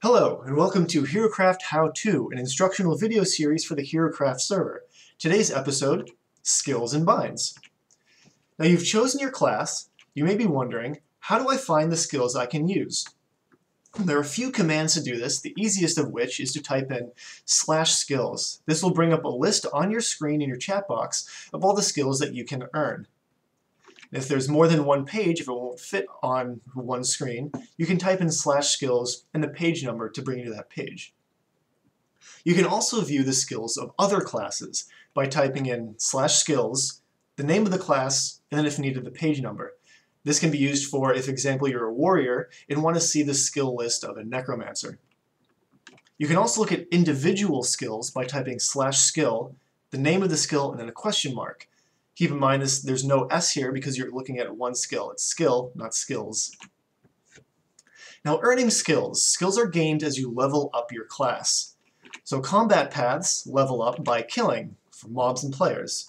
Hello, and welcome to Herocraft How-To, an instructional video series for the Herocraft server. Today's episode, Skills and Binds. Now you've chosen your class. You may be wondering, how do I find the skills I can use? There are a few commands to do this, the easiest of which is to type in /skills. This will bring up a list on your screen in your chat box of all the skills that you can earn. If there's more than one page, if it won't fit on one screen, you can type in /skills and the page number to bring you to that page. You can also view the skills of other classes by typing in /skills, the name of the class, and then if needed the page number. This can be used for, if example you're a warrior and want to see the skill list of a necromancer. You can also look at individual skills by typing /skill, the name of the skill, and then a question mark. Keep in mind there's no S here because you're looking at one skill. It's skill, not skills. Now, earning skills. Skills are gained as you level up your class. So combat paths level up by killing for mobs and players.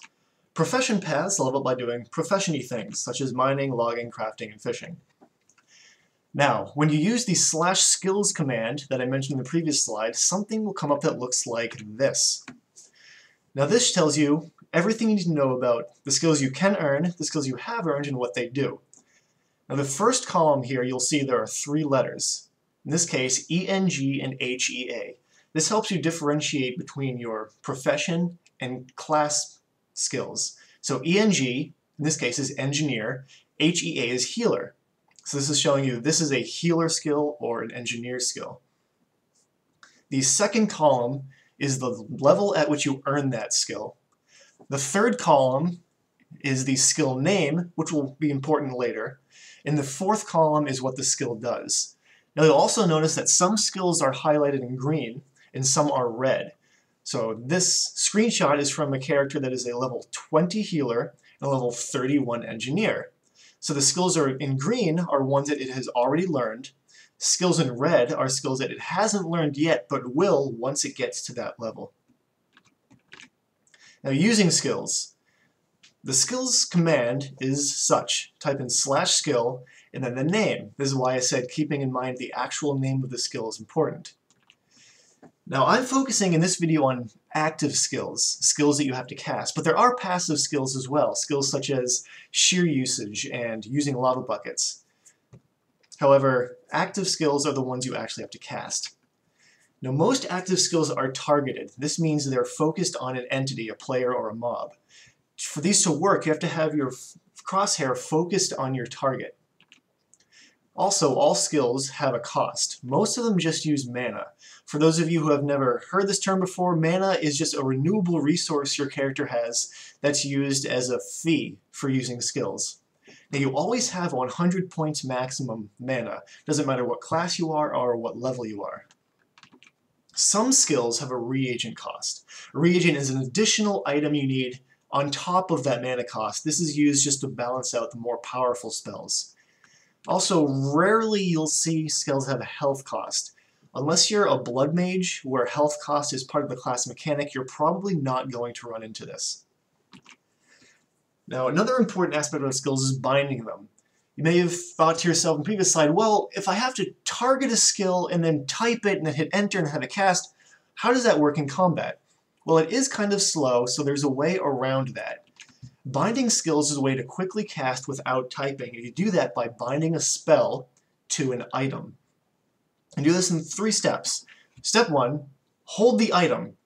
Profession paths level up by doing profession-y things, such as mining, logging, crafting, and fishing. Now, when you use the /skills command that I mentioned in the previous slide, something will come up that looks like this. Now this tells you everything you need to know about the skills you can earn, the skills you have earned, and what they do. Now the first column here, you'll see there are 3 letters. In this case, ENG and HEA. This helps you differentiate between your profession and class skills. So ENG, in this case, is engineer. HEA is healer. So this is showing you this is a healer skill or an engineer skill. The second column is the level at which you earn that skill. The third column is the skill name, which will be important later. And the fourth column is what the skill does. Now you'll also notice that some skills are highlighted in green and some are red. So this screenshot is from a character that is a level 20 healer and a level 31 engineer. So the skills are in green are ones that it has already learned. Skills in red are skills that it hasn't learned yet, but will once it gets to that level. Now using skills. The skills command is such. Type in /skill and then the name. This is why I said keeping in mind the actual name of the skill is important. Now I'm focusing in this video on active skills, skills that you have to cast, but there are passive skills as well, skills such as shear usage and using lava buckets. However, active skills are the ones you actually have to cast. Now, most active skills are targeted. This means they're focused on an entity, a player, or a mob. For these to work, you have to have your crosshair focused on your target. Also, all skills have a cost. Most of them just use mana. For those of you who have never heard this term before, mana is just a renewable resource your character has that's used as a fee for using skills. Now you always have 100 points maximum mana. Doesn't matter what class you are or what level you are. Some skills have a reagent cost. A reagent is an additional item you need on top of that mana cost. This is used just to balance out the more powerful spells. Also, rarely you'll see skills have a health cost. Unless you're a blood mage where health cost is part of the class mechanic, you're probably not going to run into this. Now, another important aspect of skills is binding them. You may have thought to yourself in the previous slide, well, if I have to target a skill and then type it and then hit enter and have it cast, how does that work in combat? Well, it is kind of slow, so there's a way around that. Binding skills is a way to quickly cast without typing, and you do that by binding a spell to an item. And do this in 3 steps. Step 1, hold the item.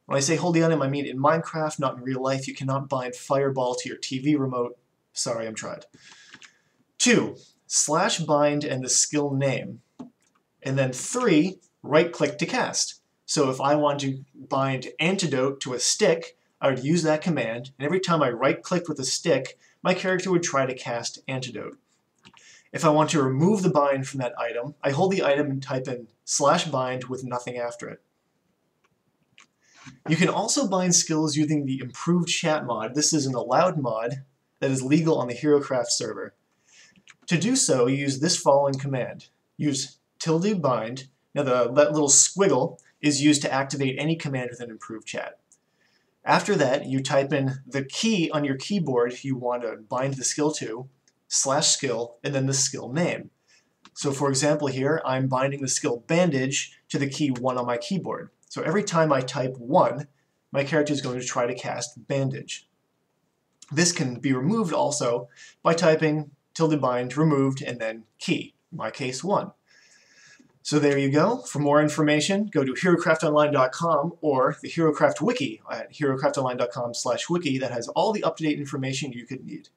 When I say hold the item, I mean in Minecraft, not in real life. You cannot bind Fireball to your TV remote. Sorry, I'm tried. 2, /bind and the skill name. And then 3, right-click to cast. So if I want to bind antidote to a stick, I would use that command, and every time I right-clicked with a stick, my character would try to cast antidote. If I want to remove the bind from that item, I hold the item and type in /bind with nothing after it. You can also bind skills using the improved chat mod. This is an allowed mod that is legal on the Herocraft server. To do so, you use this following command. Use ~bind. Now that little squiggle is used to activate any command within improved chat. After that, you type in the key on your keyboard you want to bind the skill to, /skill, and then the skill name. So for example here, I'm binding the skill bandage to the key 1 on my keyboard. So every time I type 1, my character is going to try to cast bandage. This can be removed also by typing ~bind removed and then key, in my case 1. So there you go. For more information, go to herocraftonline.com or the Herocraft wiki at herocraftonline.com/wiki that has all the up-to-date information you could need.